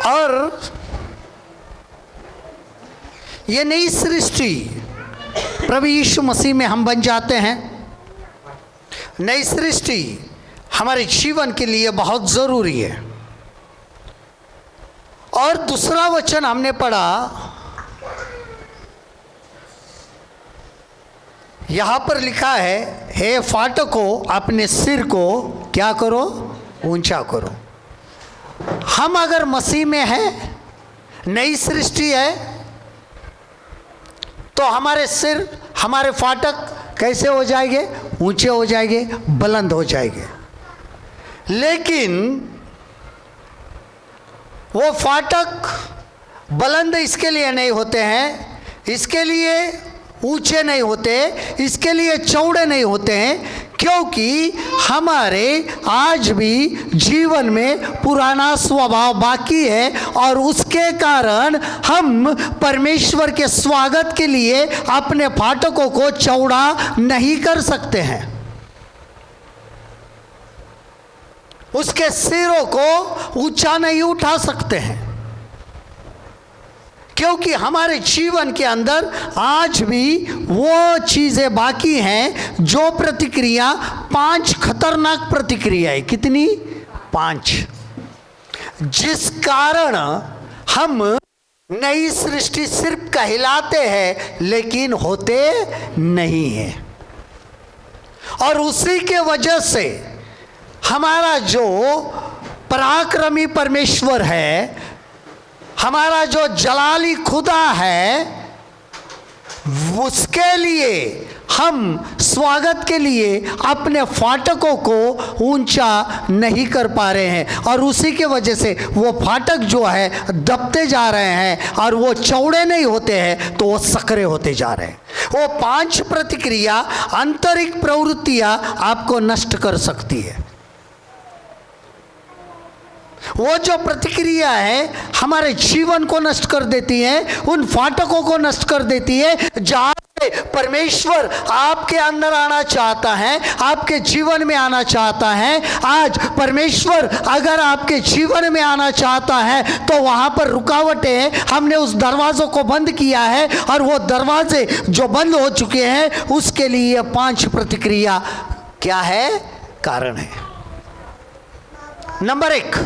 और ये नई सृष्टि प्रभु यीशु मसीह में हम बन जाते हैं। नई सृष्टि हमारे जीवन के लिए बहुत ज़रूरी है। और दूसरा वचन हमने पढ़ा, यहाँ पर लिखा है, हे फाटकों अपने सिर को क्या करो, ऊंचा करो। हम अगर मसीह में हैं, नई सृष्टि है, तो हमारे सिर, हमारे फाटक कैसे हो जाएंगे, ऊंचे हो जाएंगे, बुलंद हो जाएंगे। लेकिन वो फाटक बुलंद इसके लिए नहीं होते हैं, इसके लिए ऊंचे नहीं होते, इसके लिए चौड़े नहीं होते हैं, क्योंकि हमारे आज भी जीवन में पुराना स्वभाव बाकी है और उसके कारण हम परमेश्वर के स्वागत के लिए अपने फाटकों को चौड़ा नहीं कर सकते हैं, उसके सिरों को ऊंचा नहीं उठा सकते हैं, क्योंकि हमारे जीवन के अंदर आज भी वो चीज़ें बाकी हैं, जो प्रतिक्रिया, 5 खतरनाक प्रतिक्रियाएं, कितनी, 5, जिस कारण हम नई सृष्टि सिर्फ कहलाते हैं लेकिन होते नहीं हैं। और उसी के वजह से हमारा जो पराक्रमी परमेश्वर है, हमारा जो जलाली खुदा है, उसके लिए हम स्वागत के लिए अपने फाटकों को ऊंचा नहीं कर पा रहे हैं। और उसी के वजह से वो फाटक जो है दबते जा रहे हैं और वो चौड़े नहीं होते हैं, तो वो सकरे होते जा रहे हैं। वो 5 प्रतिक्रिया, आंतरिक प्रवृत्तियां आपको नष्ट कर सकती है। वो जो प्रतिक्रिया है हमारे जीवन को नष्ट कर देती है, उन फाटकों को नष्ट कर देती है जहाँ से परमेश्वर आपके अंदर आना चाहता है, आपके जीवन में आना चाहता है। आज परमेश्वर अगर आपके जीवन में आना चाहता है तो वहाँ पर रुकावटें हैं, हमने उस दरवाज़ों को बंद किया है, और वो दरवाजे जो बंद हो चुके हैं उसके लिए 5 प्रतिक्रिया क्या है, कारण है। नंबर 1,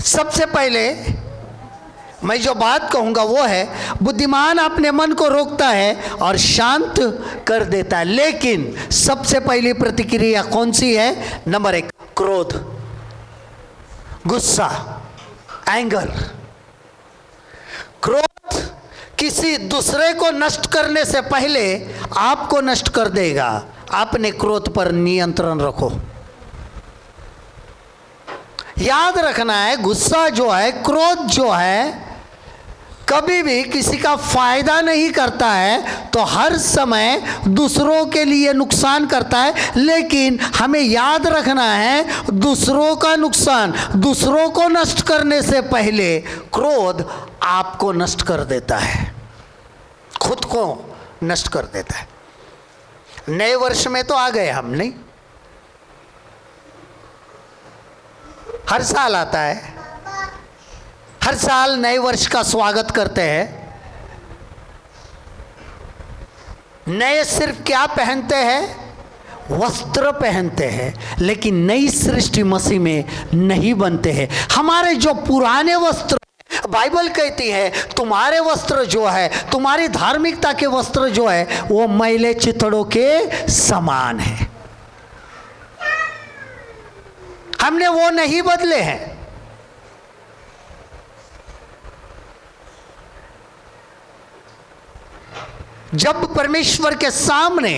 सबसे पहले मैं जो बात कहूँगा वो है, बुद्धिमान अपने मन को रोकता है और शांत कर देता है। लेकिन सबसे पहली प्रतिक्रिया कौन सी है? नंबर 1, क्रोध, गुस्सा, एंगर। क्रोध किसी दूसरे को नष्ट करने से पहले आपको नष्ट कर देगा। अपने क्रोध पर नियंत्रण रखो। याद रखना है, गुस्सा जो है, क्रोध जो है, कभी भी किसी का फायदा नहीं करता है, तो हर समय दूसरों के लिए नुकसान करता है। लेकिन हमें याद रखना है, दूसरों का नुकसान, दूसरों को नष्ट करने से पहले क्रोध आपको नष्ट कर देता है, खुद को नष्ट कर देता है। नए वर्ष में तो आ गए हम, नहीं? हर साल आता है, हर साल नए वर्ष का स्वागत करते हैं। नए सिर्फ क्या पहनते हैं? वस्त्र पहनते हैं, लेकिन नई सृष्टि मसीह में नहीं बनते हैं। हमारे जो पुराने वस्त्र, बाइबल कहती है तुम्हारे वस्त्र जो है, तुम्हारी धार्मिकता के वस्त्र जो है, वो मैले चिथड़ों के समान है। हमने वो नहीं बदले हैं। जब परमेश्वर के सामने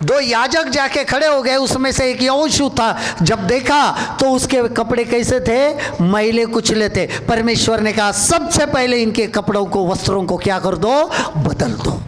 2 याजक जाके खड़े हो गए, उसमें से एक यहोशू था, जब देखा तो उसके कपड़े कैसे थे? मैले कुचले थे। परमेश्वर ने कहा सबसे पहले इनके कपड़ों को, वस्त्रों को क्या कर दो? बदल दो।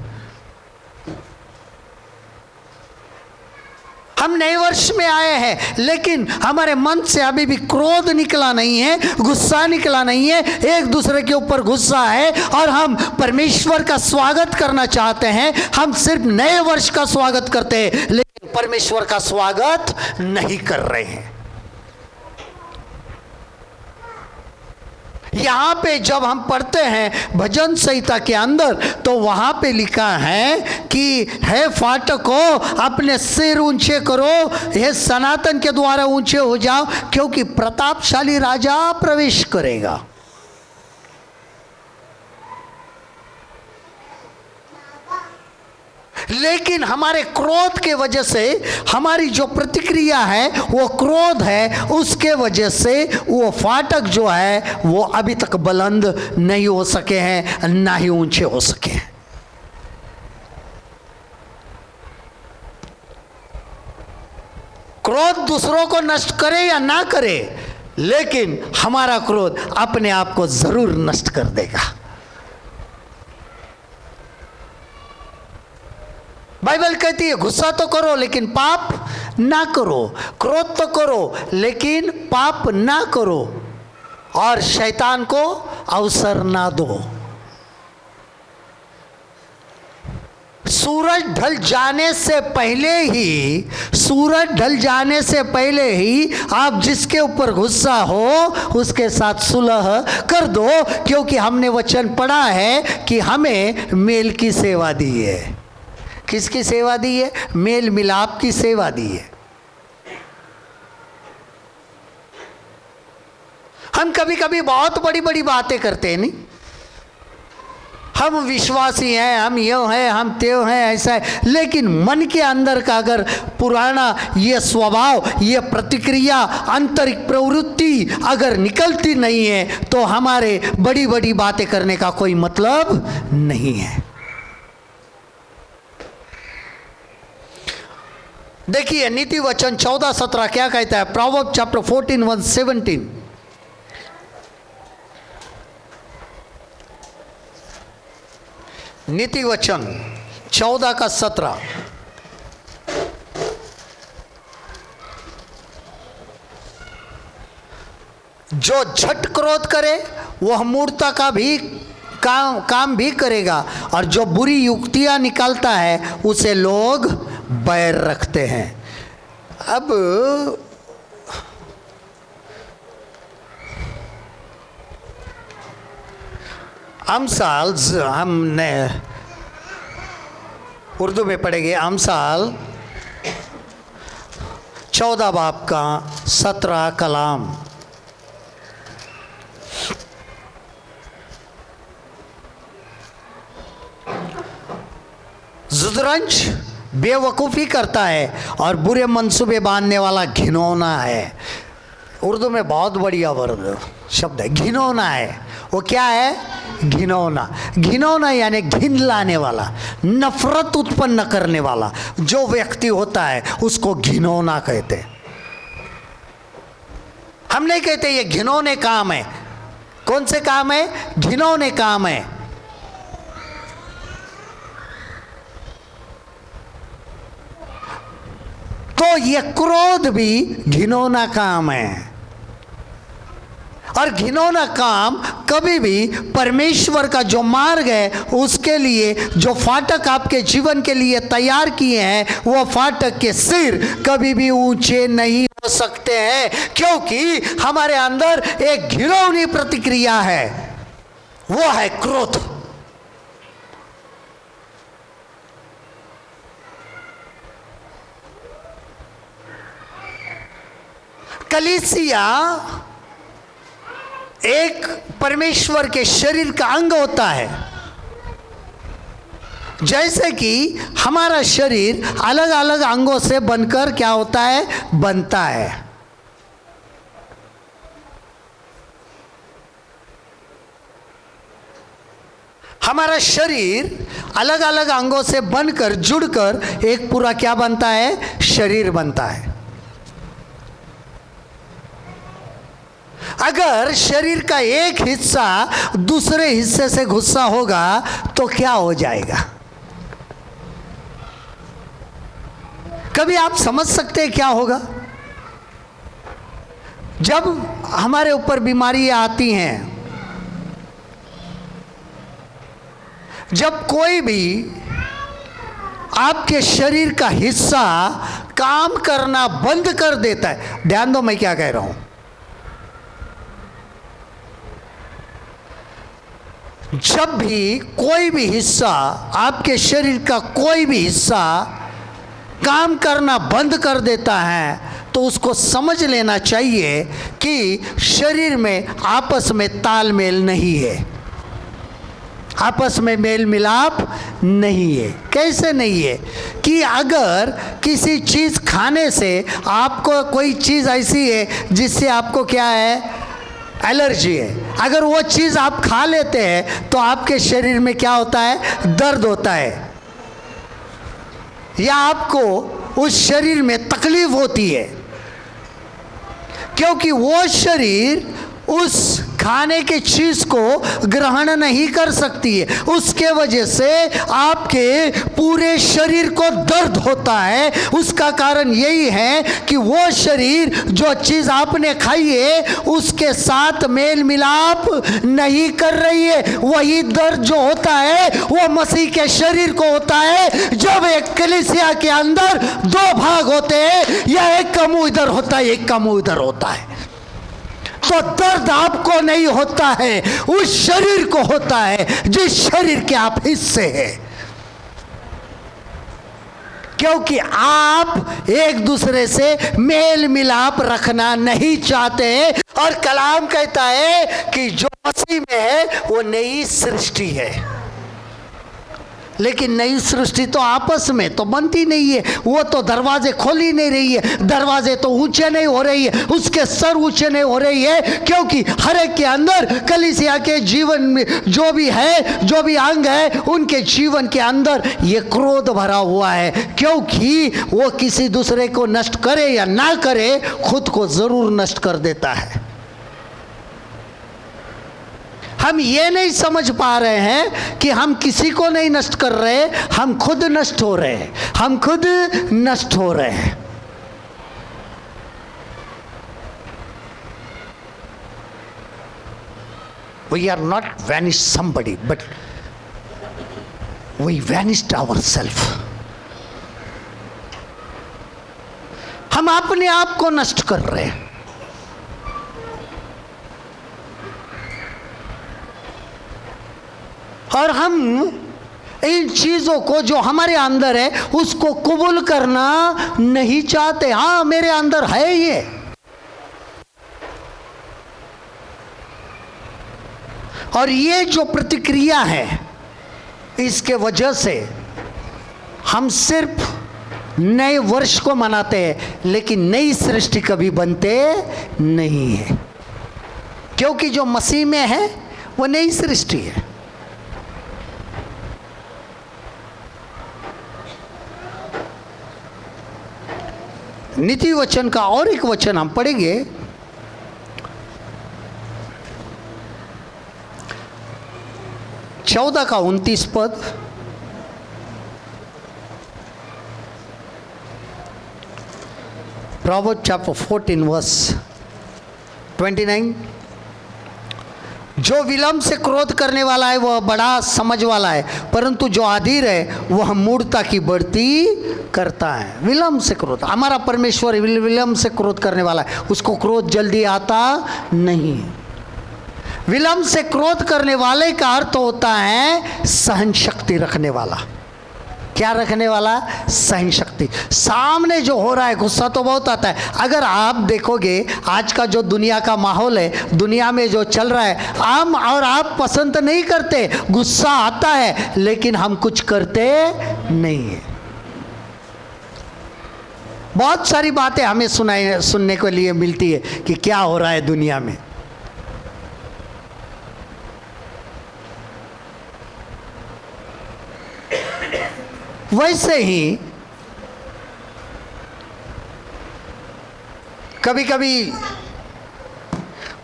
हम नए वर्ष में आए हैं, लेकिन हमारे मन से अभी भी क्रोध निकला नहीं है, गुस्सा निकला नहीं है, एक दूसरे के ऊपर गुस्सा है, और हम परमेश्वर का स्वागत करना चाहते हैं। हम सिर्फ नए वर्ष का स्वागत करते हैं, लेकिन परमेश्वर का स्वागत नहीं कर रहे हैं। यहाँ पे जब हम पढ़ते हैं भजन संहिता के अंदर, तो वहाँ पे लिखा है कि हे फाटको अपने सिर ऊंचे करो, हे सनातन के द्वारा ऊंचे हो जाओ, क्योंकि प्रतापशाली राजा प्रवेश करेगा। लेकिन हमारे क्रोध के वजह से हमारी जो प्रतिक्रिया है वो क्रोध है, उसके वजह से वो फाटक जो है वो अभी तक बुलंद नहीं हो सके हैं, ना ही ऊंचे हो सके हैं। क्रोध दूसरों को नष्ट करे या ना करे, लेकिन हमारा क्रोध अपने आप को जरूर नष्ट कर देगा। बाइबल कहती है गुस्सा तो करो लेकिन पाप ना करो, क्रोध तो करो लेकिन पाप ना करो, और शैतान को अवसर ना दो। सूरज ढल जाने से पहले ही, सूरज ढल जाने से पहले ही आप जिसके ऊपर गुस्सा हो उसके साथ सुलह कर दो, क्योंकि हमने वचन पढ़ा है कि हमें मेल की सेवा दी है। किसकी सेवा दी है? मेल मिलाप की सेवा दी है। हम कभी कभी बहुत बड़ी बड़ी बातें करते हैं, नहीं, हम विश्वासी हैं, हम यो हैं, हम त्यो हैं, ऐसा है, लेकिन मन के अंदर का अगर पुराना ये स्वभाव, ये प्रतिक्रिया, आंतरिक प्रवृत्ति अगर निकलती नहीं है, तो हमारे बड़ी बड़ी बातें करने का कोई मतलब नहीं है। देखिए नीति वचन 14:17 क्या कहता है? Proverb chapter 14:17। नीति वचन 14:17। जो झट क्रोध करे वह मूर्खता का भी काम भी करेगा, और जो बुरी युक्तियां निकालता है उसे लोग बैर रखते हैं। अब अमसाल हमने उर्दू में पढ़ेंगे, अमसाल 14 बाब का 17 कलाम। जुदरंज बेवकूफ़ी करता है और बुरे मंसूबे बांधने वाला घिनौना है। उर्दू में बहुत बढ़िया वर्ड शब्द है, घिनौना है। वो क्या है? घिनौना। घिनौना यानी घिन लाने वाला, नफरत उत्पन्न करने वाला जो व्यक्ति होता है उसको घिनौना कहते हैं। हम नहीं कहते ये घिनौने काम है। कौन से काम है? घिनौने काम है। तो ये क्रोध भी घिनौना काम है, और घिनौना काम कभी भी परमेश्वर का जो मार्ग है उसके लिए, जो फाटक आपके जीवन के लिए तैयार किए हैं, वो फाटक के सिर कभी भी ऊंचे नहीं हो सकते हैं, क्योंकि हमारे अंदर एक घिनौनी प्रतिक्रिया है, वो है क्रोध। कलीसिया एक परमेश्वर के शरीर का अंग होता है। जैसे कि हमारा शरीर अलग अलग अंगों से बनकर क्या होता है? बनता है। हमारा शरीर अलग अलग अंगों से बनकर जुड़कर एक पूरा क्या बनता है? शरीर बनता है। अगर शरीर का एक हिस्सा दूसरे हिस्से से गुस्सा होगा तो क्या हो जाएगा? कभी आप समझ सकते हैं क्या होगा? जब हमारे ऊपर बीमारियां आती हैं, जब कोई भी आपके शरीर का हिस्सा काम करना बंद कर देता है, ध्यान दो मैं क्या कह रहा हूं। जब भी कोई भी हिस्सा, आपके शरीर का कोई भी हिस्सा काम करना बंद कर देता है तो उसको समझ लेना चाहिए कि शरीर में आपस में तालमेल नहीं है, आपस में मेल मिलाप नहीं है। कैसे नहीं है? कि अगर किसी चीज़ खाने से आपको कोई चीज़ ऐसी है जिससे आपको क्या है, एलर्जी है, अगर वो चीज़ आप खा लेते हैं तो आपके शरीर में क्या होता है, दर्द होता है, या आपको उस शरीर में तकलीफ होती है, क्योंकि वो शरीर उस खाने की चीज़ को ग्रहण नहीं कर सकती है। उसके वजह से आपके पूरे शरीर को दर्द होता है। उसका कारण यही है कि वो शरीर जो चीज़ आपने खाई है उसके साथ मेल मिलाप नहीं कर रही है। वही दर्द जो होता है वो मसीह के शरीर को होता है। जब एक कलीसिया के अंदर दो भाग होते हैं, या एक का मुंह इधर होता है, एक का मुंह इधर होता है, तो दर्द आपको नहीं होता है, उस शरीर को होता है जिस शरीर के आप हिस्से हैं, क्योंकि आप एक दूसरे से मेल मिलाप रखना नहीं चाहते हैं। और कलाम कहता है कि जो मसीह में है वो नई सृष्टि है। लेकिन नई सृष्टि तो आपस में तो बनती नहीं है, वो तो दरवाजे खोल ही नहीं रही है, दरवाजे तो ऊंचे नहीं हो रही है, उसके सर ऊंचे नहीं हो रही है, क्योंकि हर एक के अंदर कलीसिया के जीवन में जो भी है, जो भी अंग है, उनके जीवन के अंदर ये क्रोध भरा हुआ है, क्योंकि वो किसी दूसरे को नष्ट करे या ना करे, खुद को जरूर नष्ट कर देता है। हम ये नहीं समझ पा रहे हैं कि हम किसी को नहीं नष्ट कर रहे, हम खुद नष्ट हो रहे हैं, हम खुद नष्ट हो रहे हैं। We are not vanished somebody, but we vanished ourselves. हम अपने आप को नष्ट कर रहे हैं। और हम इन चीज़ों को जो हमारे अंदर है उसको कबूल करना नहीं चाहते। हाँ, मेरे अंदर है ये, और ये जो प्रतिक्रिया है इसके वजह से हम सिर्फ नए वर्ष को मनाते हैं, लेकिन नई सृष्टि कभी बनते नहीं है, क्योंकि जो मसीह में है वो नई सृष्टि है। नीति वचन का और एक वचन हम पढ़ेंगे, चौदह का 29 पद। Proverbs chapter 14 verse 29। जो विलंब से क्रोध करने वाला है वह बड़ा समझ वाला है, परंतु जो अधीर है वह मूढ़ता की बढ़ती करता है। विलंब से क्रोध, हमारा परमेश्वर विलंब से क्रोध करने वाला है, उसको क्रोध जल्दी आता नहीं। विलंब से क्रोध करने वाले का अर्थ होता है सहन शक्ति रखने वाला। क्या रखने वाला? सहन शक्ति। सामने जो हो रहा है, गुस्सा तो बहुत आता है। अगर आप देखोगे आज का जो दुनिया का माहौल है, दुनिया में जो चल रहा है, हम और आप पसंद नहीं करते, गुस्सा आता है, लेकिन हम कुछ करते नहीं है। बहुत सारी बातें हमें सुनने के लिए मिलती है कि क्या हो रहा है दुनिया में। वैसे ही कभी कभी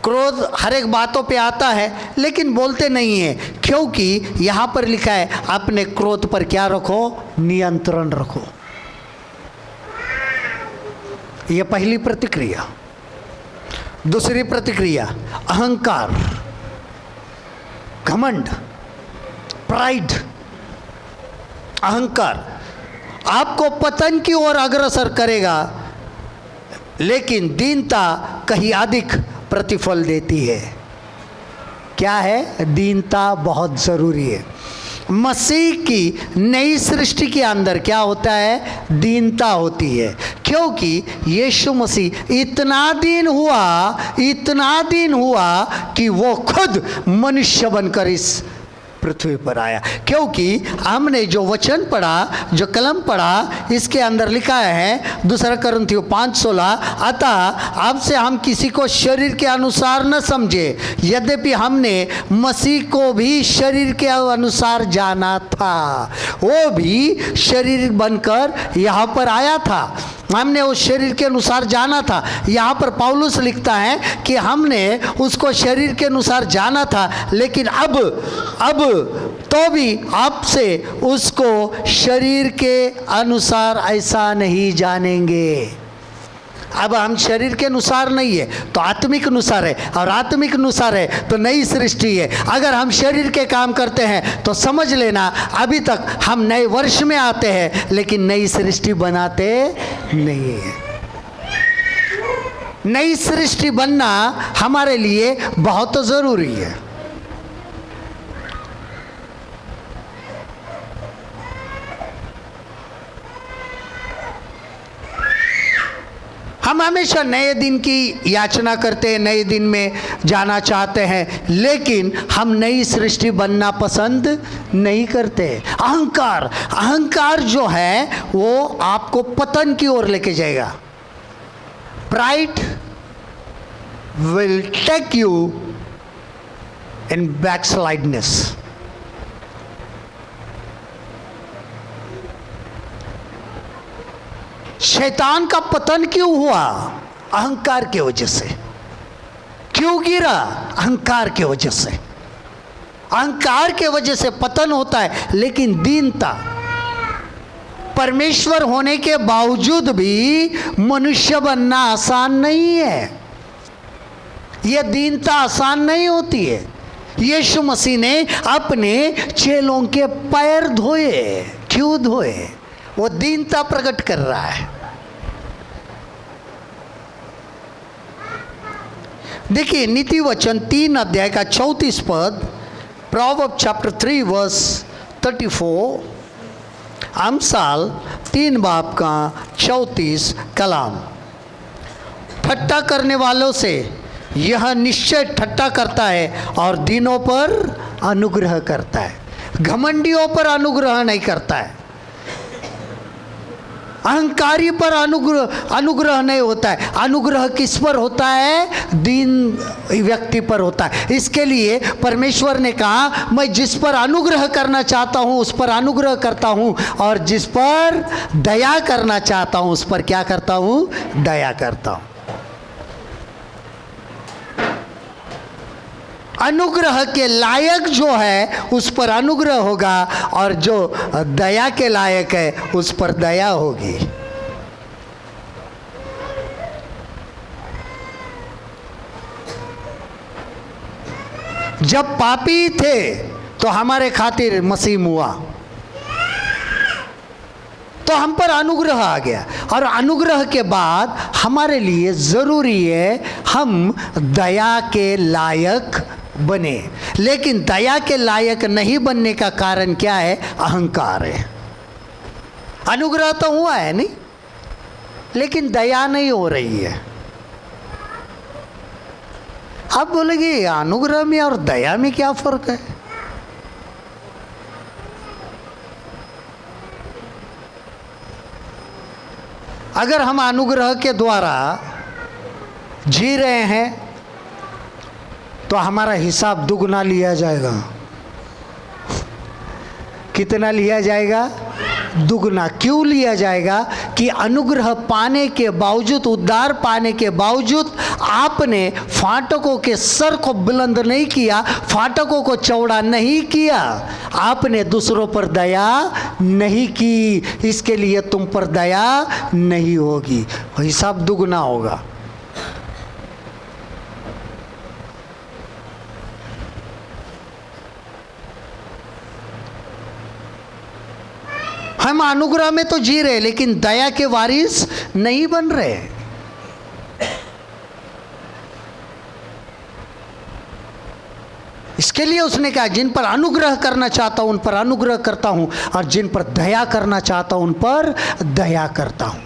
क्रोध हर एक बातों पे आता है, लेकिन बोलते नहीं है, क्योंकि यहाँ पर लिखा है अपने क्रोध पर क्या रखो? नियंत्रण रखो। यह पहली प्रतिक्रिया। दूसरी प्रतिक्रिया अहंकार, घमंड, प्राइड। अहंकार आपको पतन की ओर अग्रसर करेगा, लेकिन दीनता कहीं अधिक प्रतिफल देती है। क्या है? दीनता बहुत ज़रूरी है। मसीह की नई सृष्टि के अंदर क्या होता है? दीनता होती है, क्योंकि यीशु मसीह इतना दीन हुआ कि वो खुद मनुष्य बनकर इस पृथ्वी पर आया। क्योंकि हमने जो वचन पढ़ा, जो कलम पढ़ा, इसके अंदर लिखा है 2 कुरिन्थियों 5:16, अतः अब से हम किसी को शरीर के अनुसार न समझे, यद्यपि हमने मसीह को भी शरीर के अनुसार जाना था। वो भी शरीर बनकर यहाँ पर आया था, हमने उस शरीर के अनुसार जाना था। यहाँ पर पौलुस लिखता है कि हमने उसको शरीर के अनुसार जाना था, लेकिन अब तो भी आपसे उसको शरीर के अनुसार ऐसा नहीं जानेंगे। अब हम शरीर के अनुसार नहीं है तो आत्मिक अनुसार है, और आत्मिक अनुसार है तो नई सृष्टि है। अगर हम शरीर के काम करते हैं तो समझ लेना अभी तक हम नए वर्ष में आते हैं, लेकिन नई सृष्टि बनाते नहीं है। नई सृष्टि बनना हमारे लिए बहुत ज़रूरी है। हम हमेशा नए दिन की याचना करते हैं, नए दिन में जाना चाहते हैं, लेकिन हम नई सृष्टि बनना पसंद नहीं करते। अहंकार जो है वो आपको पतन की ओर लेके जाएगा। Pride will take you in backslidness. शैतान का पतन क्यों हुआ? अहंकार की वजह से। क्यों गिरा? अहंकार की वजह से। अहंकार के वजह से पतन होता है। लेकिन दीनता, परमेश्वर होने के बावजूद भी मनुष्य बनना आसान नहीं है। यह दीनता आसान नहीं होती है। यीशु मसीह ने अपने चेलों के पैर धोए। क्यों धोए? वो दीनता प्रकट कर रहा है। देखिए नीति वचन 3 अध्याय का 34 पद, प्रोवर्ब चैप्टर 3 वर्स 34, अमसाल 3 बाब का 34 कलाम। ठट्टा करने वालों से यह निश्चय ठट्टा करता है और दीनों पर अनुग्रह करता है, घमंडियों पर अनुग्रह नहीं करता है। अहंकारी पर अनुग्रह नहीं होता है। अनुग्रह किस पर होता है? दीन व्यक्ति पर होता है। इसके लिए परमेश्वर ने कहा, मैं जिस पर अनुग्रह करना चाहता हूं उस पर अनुग्रह करता हूं, और जिस पर दया करना चाहता हूं उस पर क्या करता हूं? दया करता हूं। अनुग्रह के लायक जो है उस पर अनुग्रह होगा, और जो दया के लायक है उस पर दया होगी। जब पापी थे तो हमारे खातिर मसीह हुआ, तो हम पर अनुग्रह आ गया, और अनुग्रह के बाद हमारे लिए ज़रूरी है हम दया के लायक बने। लेकिन दया के लायक नहीं बनने का कारण क्या है? अहंकार है। अनुग्रह तो हुआ है नहीं, लेकिन दया नहीं हो रही है। आप बोलेंगे अनुग्रह में और दया में क्या फर्क है? अगर हम अनुग्रह के द्वारा जी रहे हैं तो हमारा हिसाब दुगना लिया जाएगा। कितना लिया जाएगा? दुगना। क्यों लिया जाएगा? कि अनुग्रह पाने के बावजूद, उद्धार पाने के बावजूद आपने फाटकों के सर को बुलंद नहीं किया, फाटकों को चौड़ा नहीं किया, आपने दूसरों पर दया नहीं की, इसके लिए तुम पर दया नहीं होगी, हिसाब दुगना होगा। हम अनुग्रह में तो जी रहे लेकिन दया के वारिस नहीं बन रहे। इसके लिए उसने कहा, जिन पर अनुग्रह करना चाहता हूं उन पर अनुग्रह करता हूं, और जिन पर दया करना चाहता हूं उन पर दया करता हूं।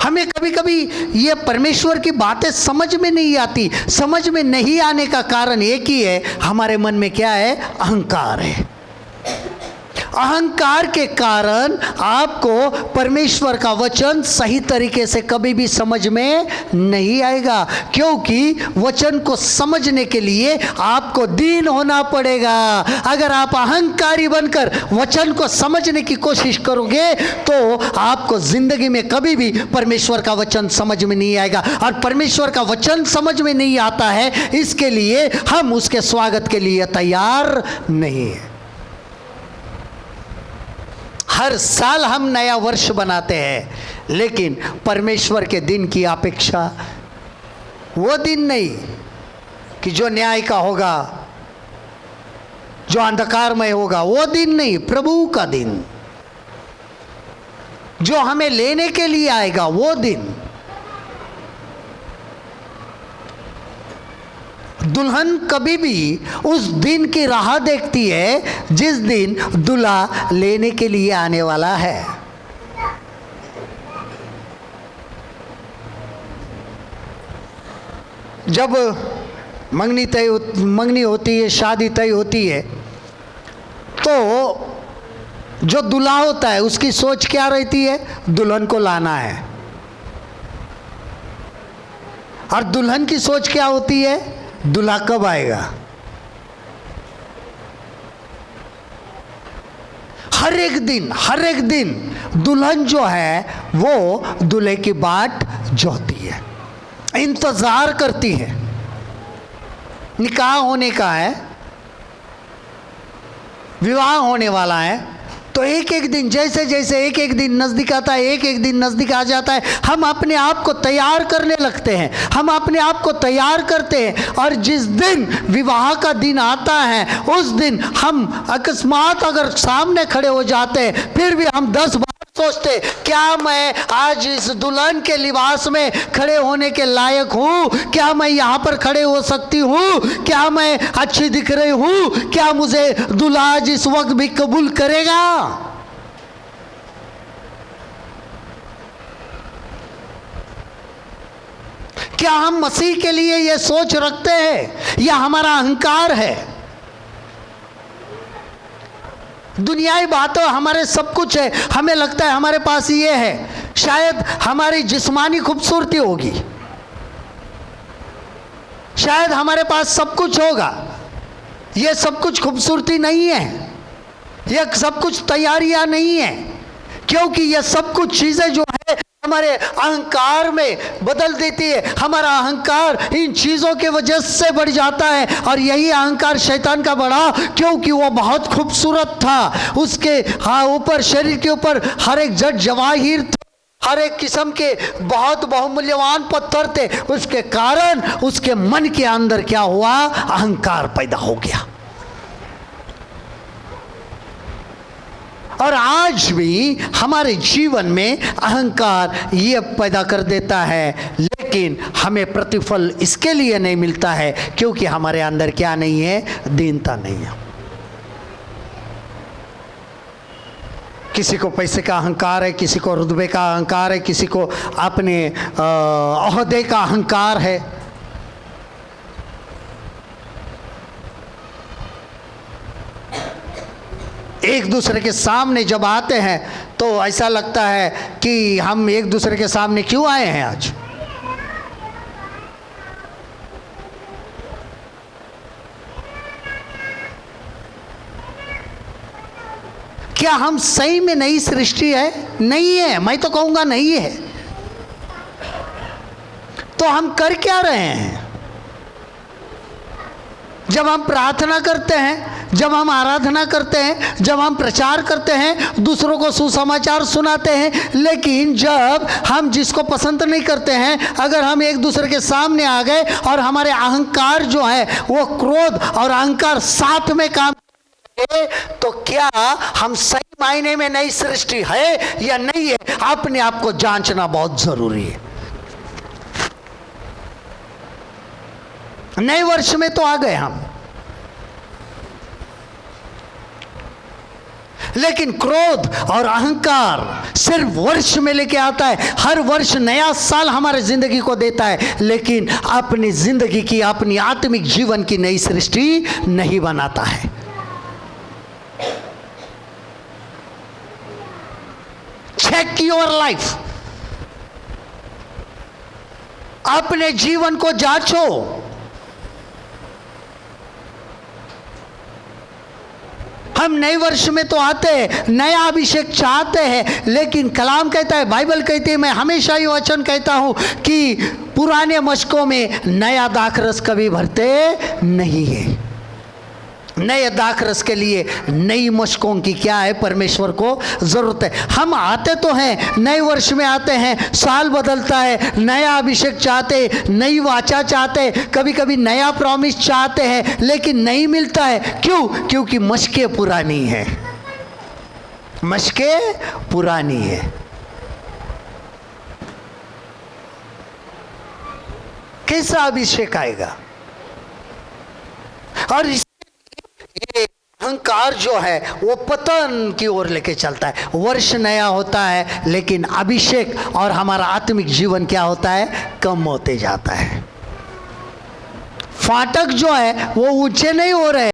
हमें कभी कभी ये परमेश्वर की बातें समझ में नहीं आती। समझ में नहीं आने का कारण एक ही है, हमारे मन में क्या है? अहंकार है। अहंकार के कारण आपको परमेश्वर का वचन सही तरीके से कभी भी समझ में नहीं आएगा, क्योंकि वचन को समझने के लिए आपको दीन होना पड़ेगा। अगर आप अहंकारी बनकर वचन को समझने की कोशिश करोगे तो आपको जिंदगी में कभी भी परमेश्वर का वचन समझ में नहीं आएगा। और परमेश्वर का वचन समझ में नहीं आता है, इसके लिए हम उसके स्वागत के लिए तैयार नहीं है। हर साल हम नया वर्ष बनाते हैं, लेकिन परमेश्वर के दिन की अपेक्षा वो दिन नहीं कि जो न्याय का होगा, जो अंधकारमय होगा, वो दिन नहीं। प्रभु का दिन जो हमें लेने के लिए आएगा, वो दिन। दुल्हन कभी भी उस दिन की राह देखती है जिस दिन दूल्हा लेने के लिए आने वाला है। जब मंगनी होती है, शादी तय होती है, तो जो दूल्हा होता है उसकी सोच क्या रहती है? दुल्हन को लाना है। और दुल्हन की सोच क्या होती है? दूल्हा कब आएगा। हर एक दिन दुल्हन जो है वो दूल्हे की बाट जोहती है, इंतजार करती है। निकाह होने का है, विवाह होने वाला है, तो एक एक दिन जैसे जैसे एक एक दिन नज़दीक आता है, एक एक दिन नज़दीक आ जाता है, हम अपने आप को तैयार करने लगते हैं। हम अपने आप को तैयार करते हैं, और जिस दिन विवाह का दिन आता है उस दिन हम अकस्मात अगर सामने खड़े हो जाते हैं, फिर भी हम 10 बार सोचते, क्या मैं आज इस दुल्हन के लिबास में खड़े होने के लायक हूँ? क्या मैं यहाँ पर खड़े हो सकती हूँ? क्या मैं अच्छी दिख रही हूँ? क्या मुझे दूल्हा आज इस वक्त भी कबूल करेगा? क्या हम मसीह के लिए ये सोच रखते हैं, या हमारा अहंकार है? दुनियाई बातों हमारे सब कुछ है, हमें लगता है हमारे पास ये है, शायद हमारी जिस्मानी खूबसूरती होगी, शायद हमारे पास सब कुछ होगा। ये सब कुछ खूबसूरती नहीं है, ये सब कुछ तैयारियां नहीं है, क्योंकि ये सब कुछ चीजें जो है हमारे अहंकार में बदल देती है। हमारा अहंकार इन चीज़ों के वजह से बढ़ जाता है, और यही अहंकार शैतान का बढ़ा, क्योंकि वो बहुत खूबसूरत था। उसके ऊपर, शरीर के ऊपर हर एक जट जवाहिर, हर एक किस्म के बहुत बहुमूल्यवान पत्थर थे। उसके कारण उसके मन के अंदर क्या हुआ? अहंकार पैदा हो गया। और आज भी हमारे जीवन में अहंकार ये पैदा कर देता है, लेकिन हमें प्रतिफल इसके लिए नहीं मिलता है क्योंकि हमारे अंदर क्या नहीं है? दीनता नहीं है। किसी को पैसे का अहंकार है, किसी को रुतबे का अहंकार है, किसी को अपने ओहदे का अहंकार है। एक दूसरे के सामने जब आते हैं तो ऐसा लगता है कि हम एक दूसरे के सामने क्यों आए हैं आज। क्या हम सही में नई सृष्टि है? नहीं है, मैं तो कहूंगा नहीं है। तो हम कर क्या रहे हैं? जब हम प्रार्थना करते हैं, जब हम आराधना करते हैं, जब हम प्रचार करते हैं, दूसरों को सुसमाचार सुनाते हैं, लेकिन जब हम जिसको पसंद नहीं करते हैं, अगर हम एक दूसरे के सामने आ गए और हमारे अहंकार जो है वो क्रोध और अहंकार साथ में काम करे, तो क्या हम सही मायने में नई सृष्टि है या नहीं है? अपने आप को जांचना बहुत जरूरी है। नए वर्ष में तो आ गए हम, लेकिन क्रोध और अहंकार सिर्फ वर्ष में लेके आता है। हर वर्ष नया साल हमारे जिंदगी को देता है, लेकिन अपनी जिंदगी की, अपनी आत्मिक जीवन की नई सृष्टि नहीं बनाता है। चेक योर लाइफ, अपने जीवन को जांचो। हम नए वर्ष में तो आते हैं, नया अभिषेक चाहते हैं, लेकिन कलाम कहता है, बाइबल कहती है, मैं हमेशा ये वचन कहता हूं कि पुराने मशकों में नया दाखरस कभी भरते नहीं है। नए दाखरस के लिए नई मशकों की क्या है, परमेश्वर को जरूरत है। हम आते तो हैं, नए वर्ष में आते हैं, साल बदलता है, नया अभिषेक चाहते, नई वाचा चाहते, कभी कभी नया प्रॉमिस चाहते हैं, लेकिन नहीं मिलता है। क्यों? क्योंकि मशकें पुरानी है, मशकें पुरानी है। कैसा अभिषेक आएगा? और ये अहंकार जो है वो पतन की ओर लेके चलता है। वर्ष नया होता है, लेकिन अभिषेक और हमारा आत्मिक जीवन क्या होता है? कम होते जाता है। फाटक जो है वो ऊंचे नहीं हो रहे,